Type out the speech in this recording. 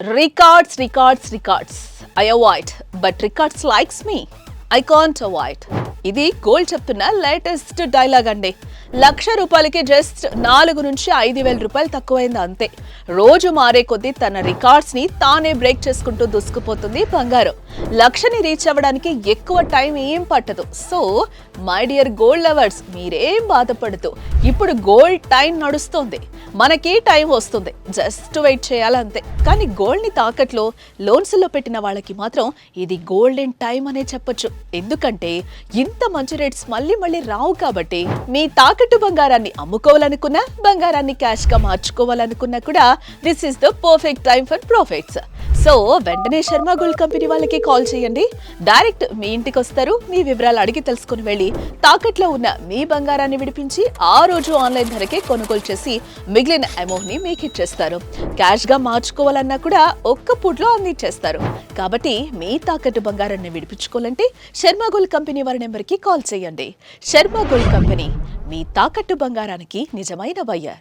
Records. I avoid, but records likes me. I can't avoid. ఇది gold చెప్తున్న latest dialogue అండి. ₹1,00,000కి just 4 నుంచి 5,000 రూపాయలు తక్కువైంది అంతే. రోజు మారే కొద్దీ తన రికార్డ్స్ ని తానే బ్రేక్ చేసుకుంటూ దూసుకుపోతుంది బంగారం. 1,00,000ని రీచ్ అవ్వడానికి ఎక్కువ టైం ఏం పట్టదు. So my dear gold lovers, మీరేం బాధపడుతూ ఇప్పుడు గోల్డ్ టైం నడుస్తుంది. మనకి టైం వస్తుంది, జస్ట్ వెయిట్ చేయాలంతే. కానీ గోల్డ్ ని తాకట్లో లోన్స్ లో పెట్టిన వాళ్ళకి మాత్రం ఇది గోల్డెన్ టైం అనే చెప్పొచ్చు. ఎందుకంటే ఇంత మంచి రేట్స్ మళ్ళీ రావు కాబట్టి. మీ తాకట్టు బంగారాన్ని అమ్ముకోవాలనుకున్నా, బంగారాన్ని క్యాష్ గా మార్చుకోవాలనుకున్నా కూడా this is the perfect time for profits. So వెంటనే శర్మ గోల్డ్ కంపెనీ వాళ్ళకి కాల్ చేయండి. డైరెక్ట్ మీ ఇంటికి వస్తారు. మీ వివరాలు అడిగి తెలుసుకుని వెళ్ళి తాకట్లో ఉన్న మీ బంగారాన్ని విడిపించి ఆ రోజు ఆన్లైన్ ధరకే కొనుగోలు చేసి మిగిలిన అమౌంట్ ని మీకు ఇచ్చేస్తారు. క్యాష్ గా మార్చుకోవాలన్నా కూడా ఒక్క పూట్లో అందించేస్తారు. కాబట్టి మీ తాకట్టు బంగారాన్ని విడిపించుకోవాలంటే శర్మ గోల్డ్ కంపెనీ వారి నెంబర్కి కాల్ చేయండి. శర్మ గోల్డ్ కంపెనీ, మీ తాకట్టు బంగారానికి నిజమైన బయ్యర్.